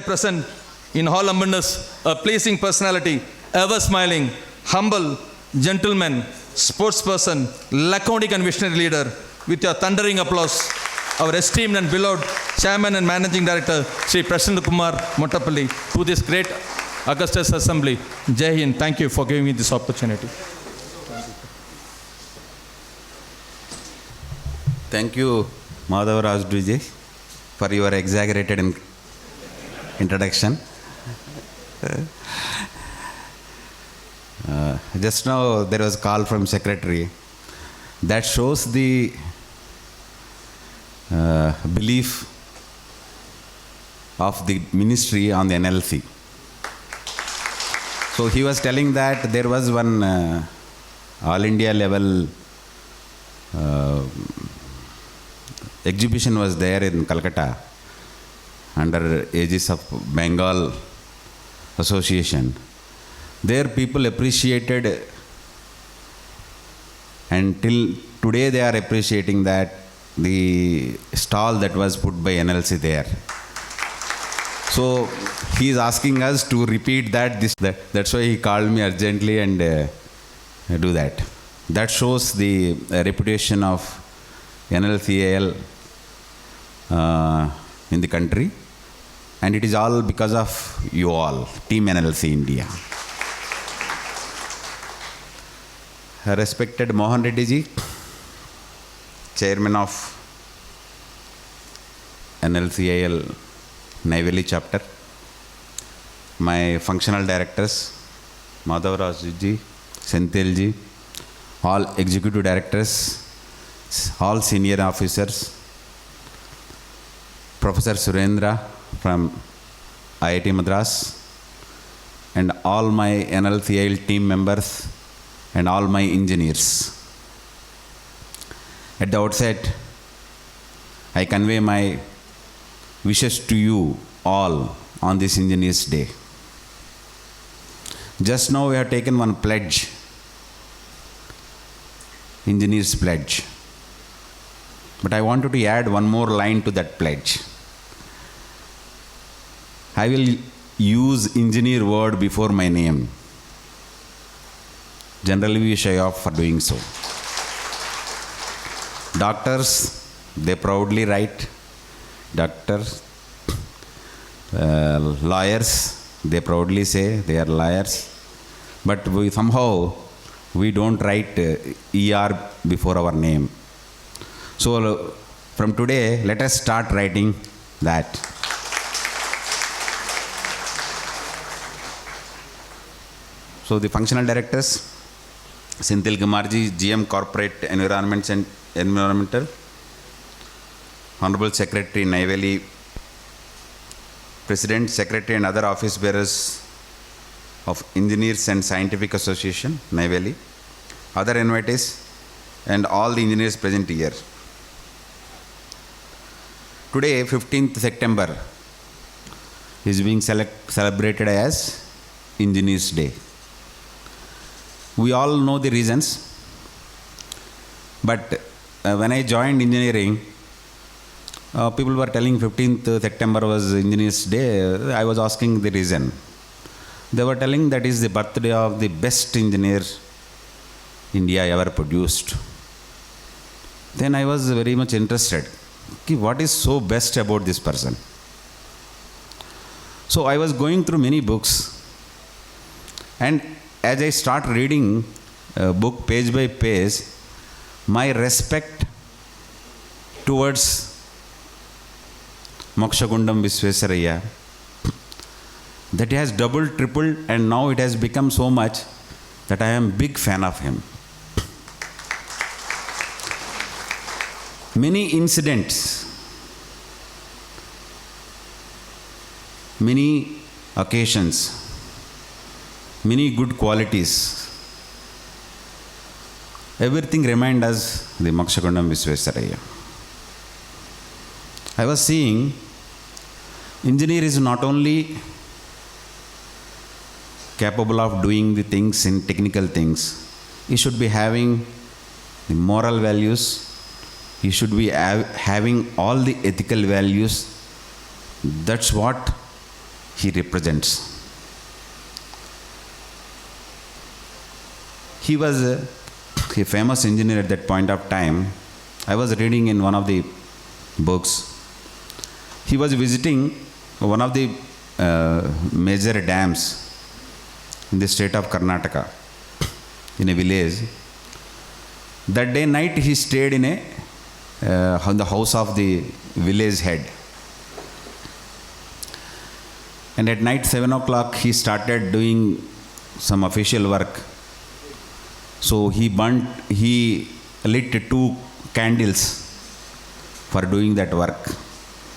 present in all humbleness, a pleasing personality, ever smiling, humble, gentleman, sportsperson, laconic and visionary leader. With your thundering applause, our esteemed and beloved Chairman and Managing Director, Sri Prasanna Kumar Mottapalli, to this great Augustus Assembly. Jai Hind. Thank you for giving me this opportunity. Thank you, Madhav Rajduji, for your exaggerated introduction. Just now there was a call from Secretary. That shows the belief of the ministry on the NLC. So he was telling that there was one all India level exhibition was there in Calcutta under aegis of Bengal Association. There people appreciated, and till today they are appreciating that the stall that was put by NLC there. So he is asking us to repeat that. That's why he called me urgently and do that. That shows the reputation of NLCIL in the country, and it is all because of you all, Team NLC India. Respected Mohan Reddy ji, Chairman of NLCIL Neyveli chapter, my functional directors, Madhav Raj ji, Senthil ji, all executive directors, all senior officers, Professor Surendra from IIT Madras, and all my NLCIL team members and all my engineers. At the outset, I convey my wishes to you all on this Engineers Day. Just now we have taken one pledge, Engineers Pledge. But I wanted to add one more line to that pledge. I will use engineer word before my name. Generally we shy off for doing so. Doctors, they proudly write. Doctors, lawyers, they proudly say they are liars. But somehow we don't write ER before our name. So from today, let us start writing that. So the functional directors, Senthil Kumarji, GM Corporate Environments and Environmental, Honorable Secretary Neyveli, President, Secretary and other office bearers of Engineers and Scientific Association, Neyveli, other invitees, and all the engineers present here. Today, 15th September, is being celebrated as Engineers Day. We all know the reasons, but when I joined engineering, people were telling 15th September was Engineers Day. I was asking the reason. They were telling that is the birthday of the best engineer India ever produced. Then I was very much interested. What is so best about this person? So I was going through many books, and as I start reading book page by page, my respect towards Mokshagundam Visvesvaraya, that has doubled, tripled, and now it has become so much that I am big fan of him. Many incidents, many occasions, many good qualities, everything reminds us the Mokshagundam Visvesvaraya. I was seeing engineer is not only capable of doing the things in technical things, he should be having the moral values, he should be having all the ethical values. That's what he represents. He was a famous engineer at that point of time. I was reading in one of the books. He was visiting one of the major dams in the state of Karnataka, in a village. That day night he stayed in the house of the village head. And at night 7 o'clock he started doing some official work. So he lit 2 candles for doing that work.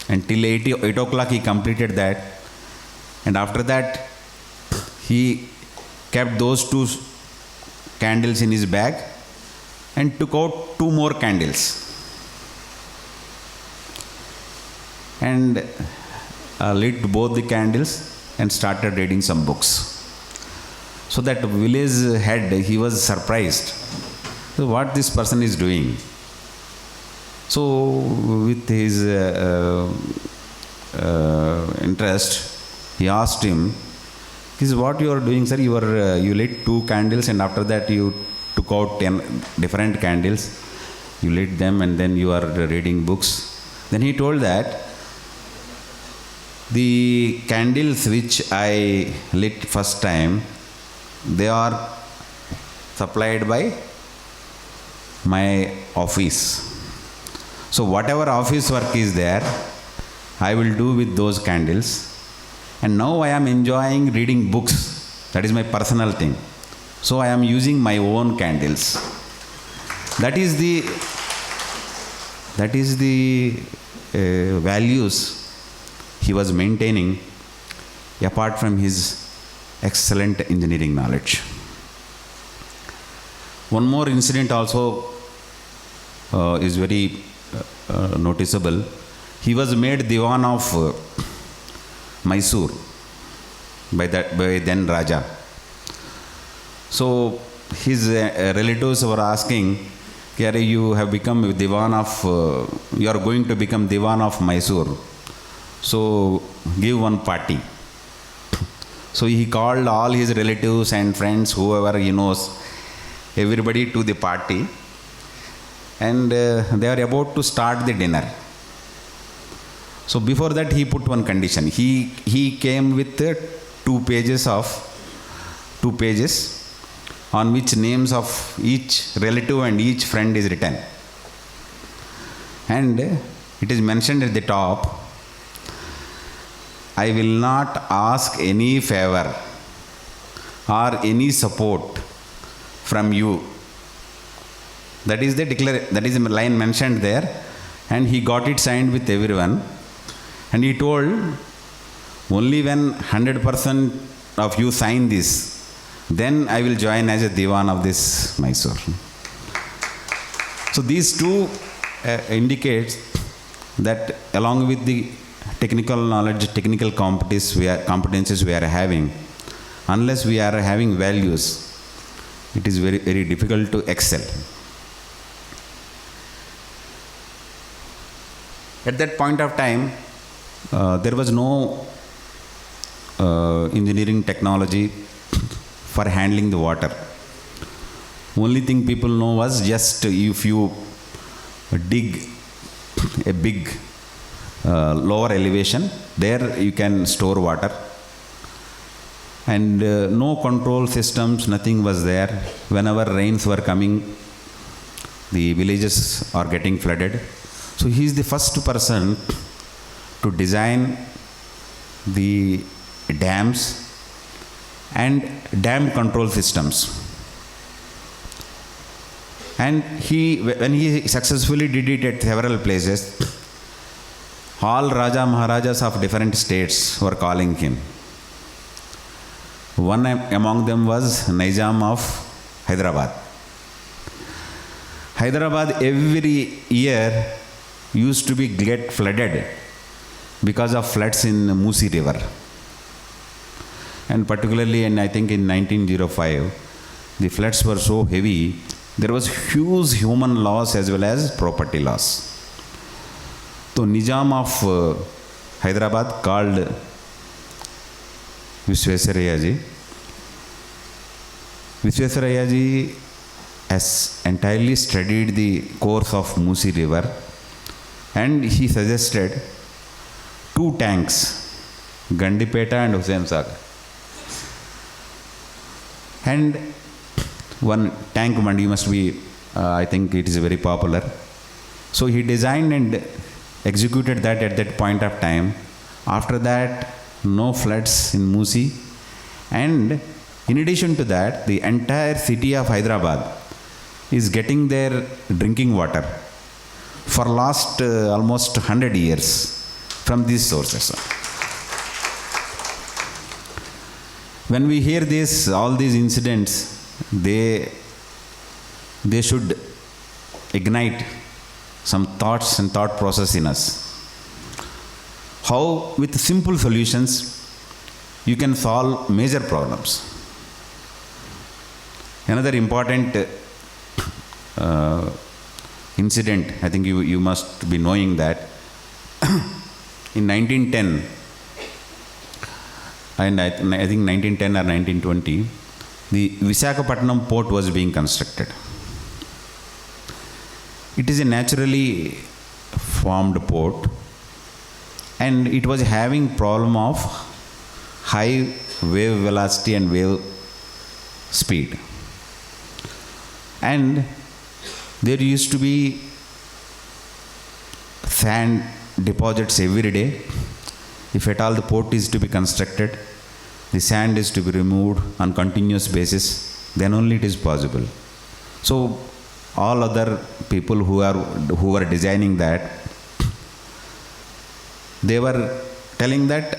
Until 8 o'clock he completed that. And after that he kept those 2 candles in his bag and took out 2 more candles. And lit both the candles and started reading some books. So that village head, he was surprised. So what this person is doing? So with his interest, he asked him, "This is what you are doing, sir? You lit 2 candles and after that you took out 10 different candles. You lit them and then you are reading books." Then he told that the candles which I lit first time, they are supplied by my office. So whatever office work is there, I will do with those candles. And now I am enjoying reading books. That is my personal thing. So I am using my own candles. That is the values he was maintaining apart from his excellent engineering knowledge. One more incident also is very noticeable. He was made Diwan of Mysore by then Raja. So his relatives were asking, you have become Diwan of, you are going to become Diwan of Mysore. So give one party. So he called all his relatives and friends, whoever he knows, everybody to the party. And they are about to start the dinner. So before that he put one condition. He came with 2 pages on which names of each relative and each friend is written. And it is mentioned at the top, I will not ask any favor or any support from you. That is the line mentioned there, and he got it signed with everyone. And he told, only when 100% of you sign this, then I will join as a Diwan of this Mysore. So these 2 indicates that along with the technical knowledge, technical competencies we are having, unless we are having values, it is very, very difficult to excel. At that point of time, there was no engineering technology for handling the water. Only thing people know was just if you dig a big lower elevation, there you can store water. And no control systems, nothing was there. Whenever rains were coming, the villages are getting flooded. So he is the first person to design the dams and dam control systems. And when he successfully did it at several places, all Raja Maharajas of different states were calling him. One among them was Nizam of Hyderabad. Hyderabad every year used to get flooded because of floods in Musi River. And particularly I think in 1905, the floods were so heavy, there was huge human loss as well as property loss. So Nizam of Hyderabad called Visvesvaraya ji. Visvesvaraya ji has entirely studied the course of Musi river, and he suggested 2 tanks, Gandipeta and Hussain Sagar. And one tank mandi must be, I think it is very popular. So he designed and executed that at that point of time. After that, no floods in Musi. And in addition to that, the entire city of Hyderabad is getting their drinking water for last almost 100 years from these sources. When we hear this, all these incidents, they should ignite some thoughts and thought process in us. How with simple solutions you can solve major problems. Another important incident, I think you must be knowing that in 1910, and I think 1910 or 1920, the Visakhapatnam port was being constructed. It is a naturally formed port, and it was having problem of high wave velocity and wave speed. And there used to be sand deposits every day. If at all the port is to be constructed, the sand is to be removed on continuous basis, then only it is possible. So all other people who were designing that, they were telling that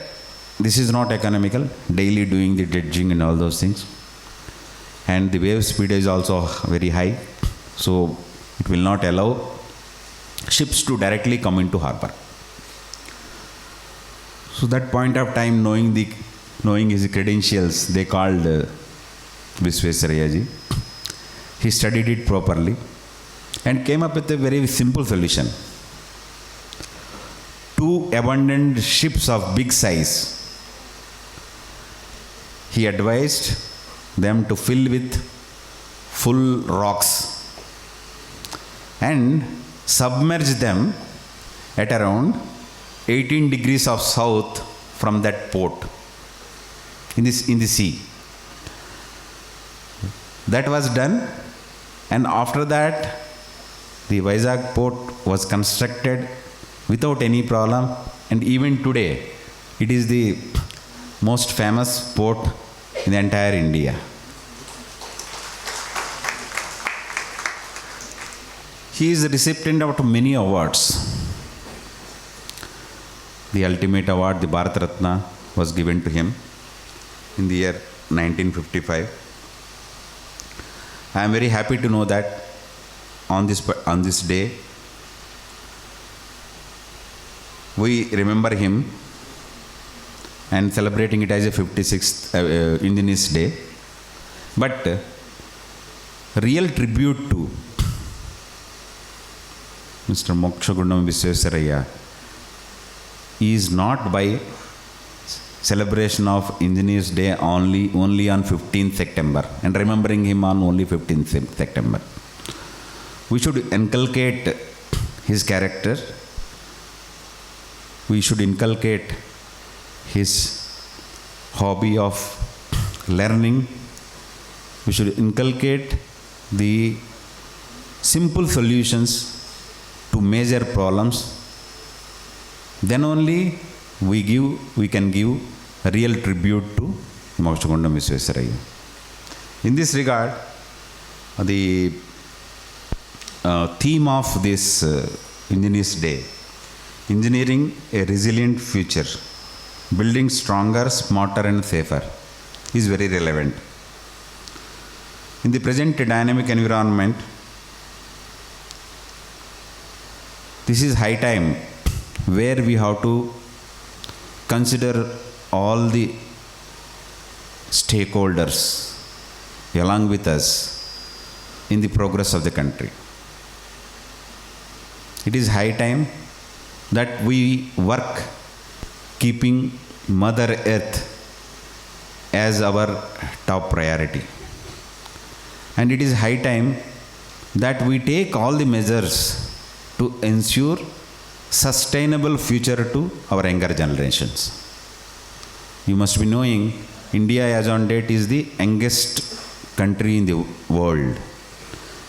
this is not economical, daily doing the dredging and all those things. And the wave speed is also very high, so it will not allow ships to directly come into harbor. So that point of time, knowing his credentials, they called Visvesvaraya ji. He studied it properly and came up with a very simple solution. 2 abandoned ships of big size, he advised them to fill with full rocks and submerge them at around 18 degrees of south from that port in the sea. That was done, and after that the Vizag port was constructed without any problem, and even today it is the most famous port in the entire India. He is the recipient of many awards. The ultimate award, the Bharat Ratna, was given to him in the year 1955. I am very happy to know that on this day we remember him and celebrating it as a 56th Indigenous Day. But real tribute to Mr. Mokshagundam Visvesvaraya is not by celebration of Engineers Day only on 15th September and remembering him on only 15th September. We should inculcate his character. We should inculcate his hobby of learning. We should inculcate the simple solutions to major problems. Then only we can give a real tribute to Mokshagundam Visvesvaraya. In this regard, the theme of this Engineers Day, engineering a resilient future, building stronger, smarter and safer, is very relevant. In the present dynamic environment, this is high time where we have to consider all the stakeholders along with us in the progress of the country. It is high time that we work keeping Mother Earth as our top priority. And it is high time that we take all the measures to ensure sustainable future to our younger generations. You must be knowing India as on date is the youngest country in the world.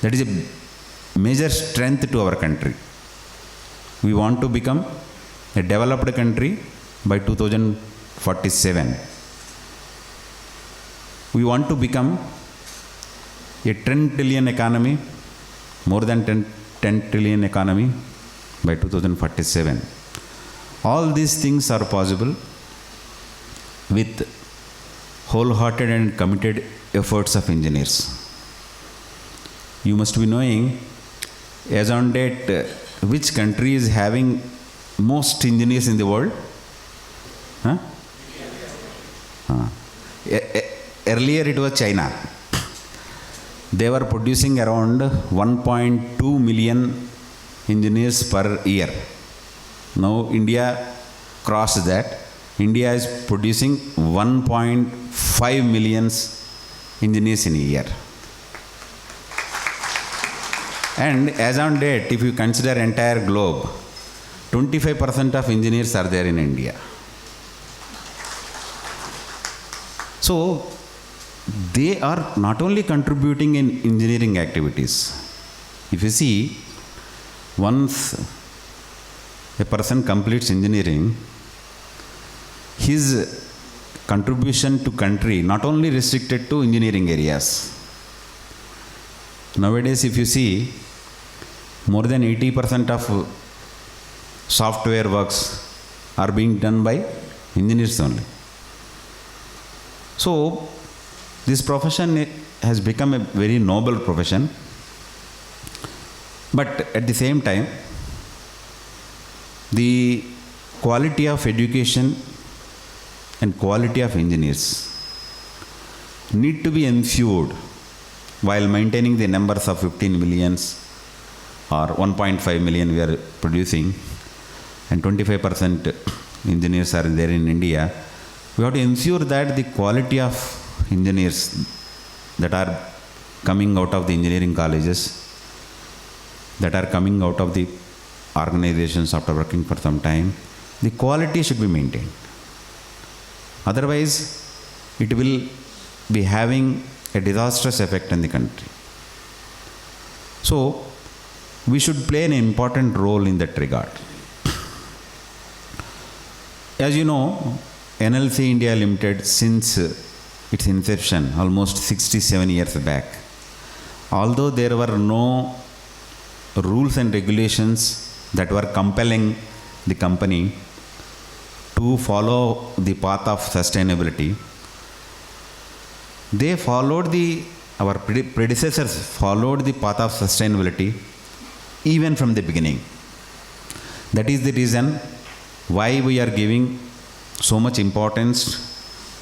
That is a major strength to our country. We want to become a developed country by 2047. We want to become a 10 trillion economy, more than 10 trillion economy by 2047. All these things are possible with wholehearted and committed efforts of engineers. You must be knowing, as on date, which country is having most engineers in the world? Huh? Earlier it was China. They were producing around 1.2 million engineers per year. Now India crossed that. India is producing 1.5 million engineers in a year. And as on date, if you consider entire globe, 25% of engineers are there in India. So they are not only contributing in engineering activities. If you see, once a person completes engineering, his contribution to country not only restricted to engineering areas. Nowadays, if you see, more than 80% of software works are being done by engineers only. So, this profession has become a very noble profession, but at the same time, the quality of education and quality of engineers need to be ensured while maintaining the numbers of 15 millions or 1.5 million we are producing, and 25% engineers are there in India. We have to ensure that the quality of engineers that are coming out of the engineering colleges, that are coming out of the organizations after working for some time, the quality should be maintained. Otherwise, it will be having a disastrous effect on the country. So, we should play an important role in that regard. As you know, NLC India Limited, since its inception, almost 67 years back, although there were no rules and regulations that were compelling the company to follow the path of sustainability, they followed our predecessors followed the path of sustainability even from the beginning. That is the reason why we are giving so much importance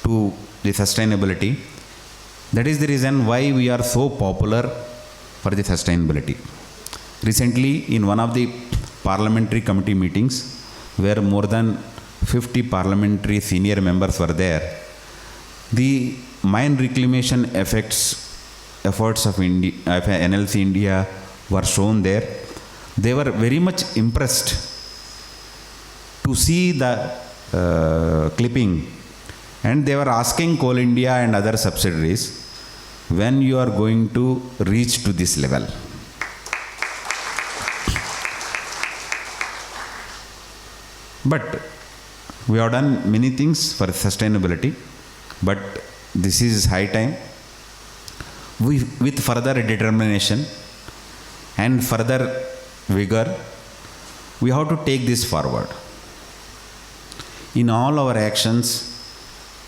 to the sustainability. That is the reason why we are so popular for the sustainability. Recently, in one of the parliamentary committee meetings, where more than 50 parliamentary senior members were there, the mine reclamation efforts of NLC India were shown there. They were very much impressed to see the clipping, and they were asking Coal India and other subsidiaries, when you are going to reach to this level. But we have done many things for sustainability, but this is high time. With further determination and further vigor, we have to take this forward. In all our actions,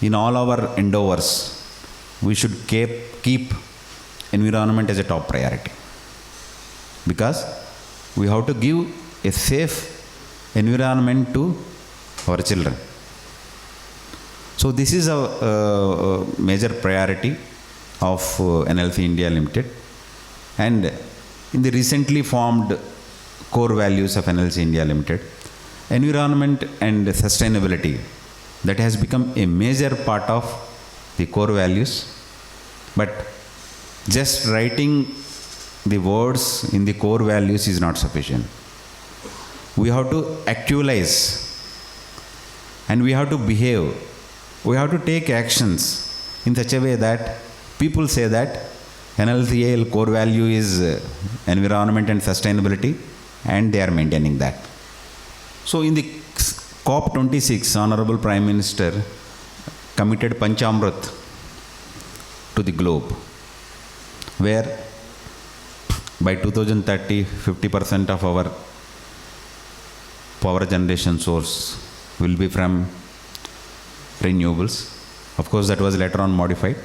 in all our endeavors, we should keep environment as a top priority, because we have to give a safe environment to our children. So this is a major priority of NLC India Limited, and in the recently formed core values of NLC India Limited, environment and sustainability, that has become a major part of the core values, but just writing the words in the core values is not sufficient. We have to actualize and we have to behave. We have to take actions in such a way that people say that NLCIL core value is environment and sustainability, and they are maintaining that. So in the COP26, Honorable Prime Minister committed Panchamrit to the globe, where by 2030, 50% of our power generation source will be from renewables. Of course, that was later on modified.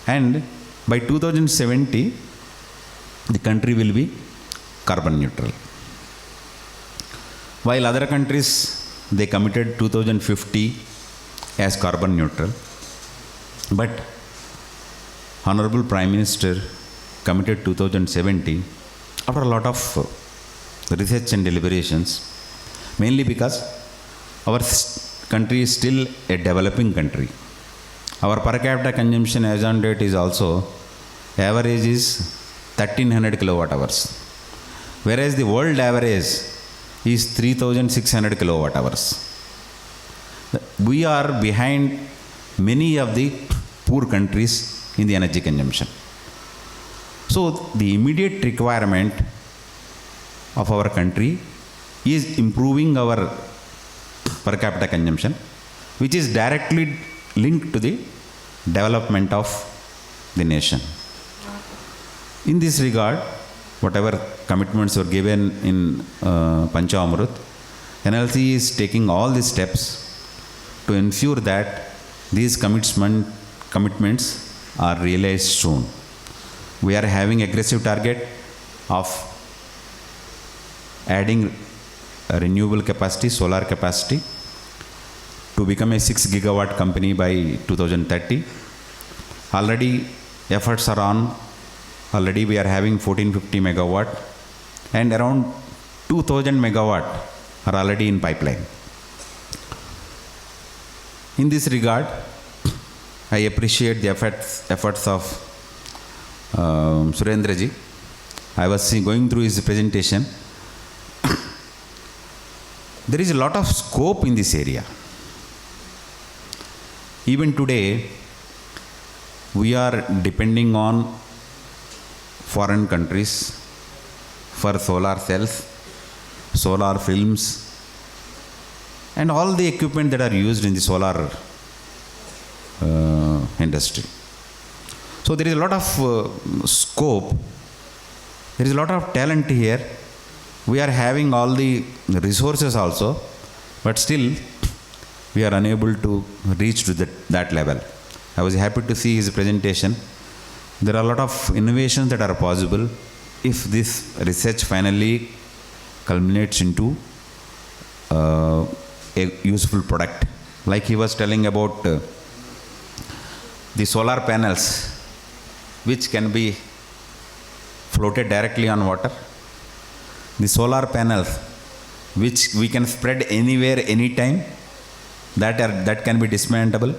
And by 2070, the country will be carbon neutral. While other countries, they committed 2050 as carbon neutral. But Honorable Prime Minister committed 2070 after a lot of research and deliberations, mainly because our country is still a developing country. Our per capita consumption as on date is also, average is 1300 kilowatt hours, whereas the world average is 3600 kilowatt hours. We are behind many of the poor countries in the energy consumption. So the immediate requirement of our country is improving our per capita consumption, which is directly linked to the development of the nation. In this regard, whatever commitments were given in Panchamrit, NLC is taking all the steps to ensure that these commitments are realized soon. We are having aggressive target of adding a renewable capacity, solar capacity, to become a 6 gigawatt company by 2030. Already efforts are on. Already we are having 1450 megawatt and around 2000 megawatt are already in pipeline. In this regard, I appreciate the efforts of Surendra ji. I was going through his presentation. There is a lot of scope in this area. Even today, we are depending on foreign countries for solar cells, solar films, and all the equipment that are used in the solar industry. So there is a lot of scope, there is a lot of talent here. We are having all the resources also, but still we are unable to reach to that level. I was happy to see his presentation. There are a lot of innovations that are possible if this research finally culminates into a useful product. Like he was telling about the solar panels, which can be floated directly on water. The solar panels, which we can spread anywhere, anytime, that can be dismantleable.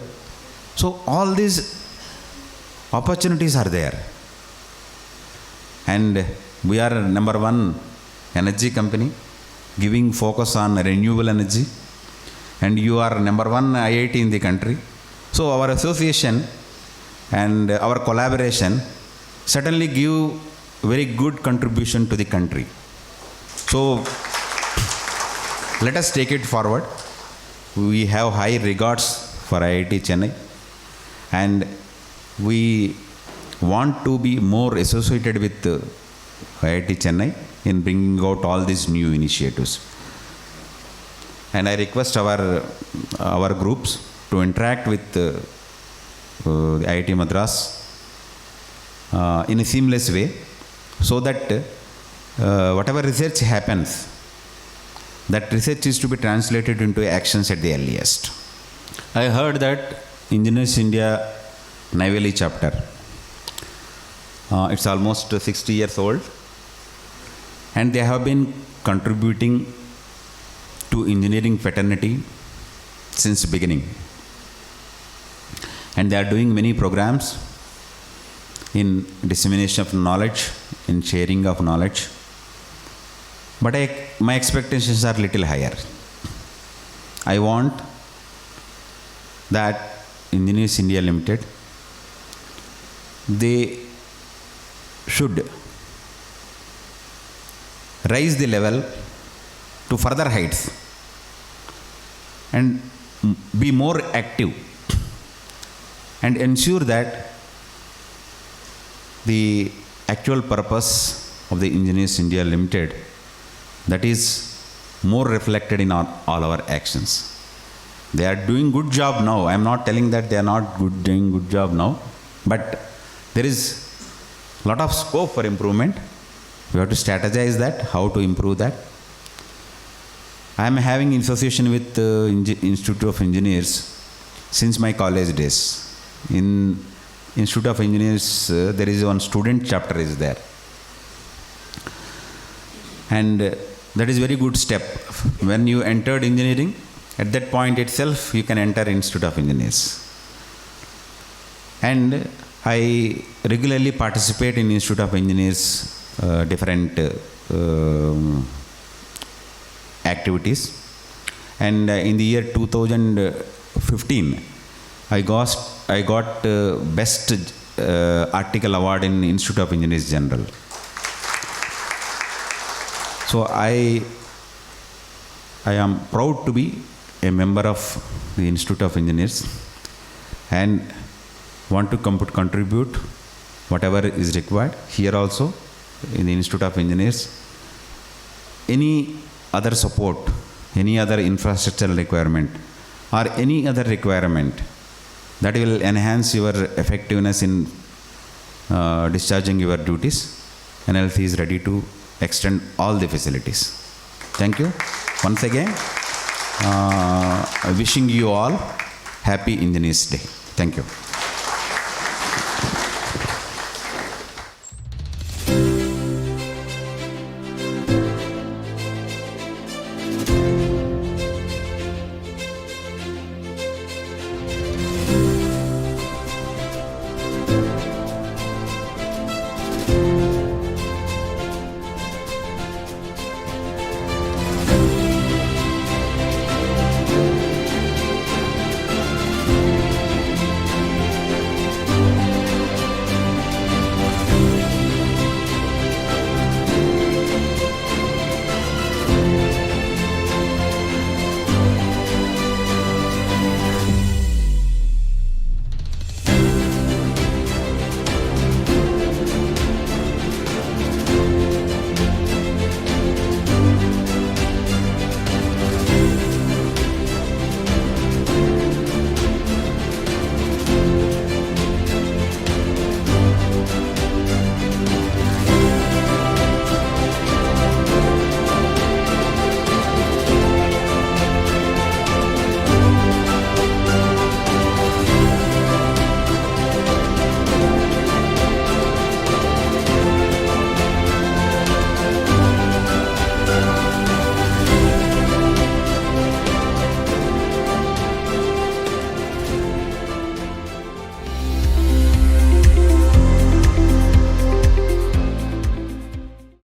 So all these opportunities are there. And we are number one energy company, giving focus on renewable energy. And you are number one IIT in the country. So our association and our collaboration certainly give very good contribution to the country. So let us take it forward. We have high regards for IIT Chennai, and we want to be more associated with IIT Chennai in bringing out all these new initiatives. And I request our groups to interact with the IIT Madras in a seamless way, so that whatever research happens, that research is to be translated into actions at the earliest. I heard that Engineers India Neyveli chapter, it's almost 60 years old, and they have been contributing to engineering fraternity since beginning. and they are doing many programs in dissemination of knowledge, in sharing of knowledge. But my expectations are little higher. I want that Engineers India Limited, they should raise the level to further heights and be more active and ensure that the actual purpose of the Engineers India Limited, that is more reflected in all our actions. They are doing good job now. I am not telling that they are not doing good job now, but there is a lot of scope for improvement. We have to strategize that, how to improve that. I am having association with the Institute of Engineers since my college days. In Institute of Engineers, there is one student chapter is there. And that is very good step. When you entered engineering, at that point itself, you can enter Institute of Engineers. And I regularly participate in Institute of Engineers different activities. And in the year 2015, I got best article award in Institute of Engineers General. So I am proud to be a member of the Institute of Engineers and want to contribute whatever is required here also in the Institute of Engineers. Any other support, any other infrastructural requirement or any other requirement that will enhance your effectiveness in discharging your duties, NLC is ready to extend all the facilities. Thank you. Once again, wishing you all happy Engineers Day. Thank you.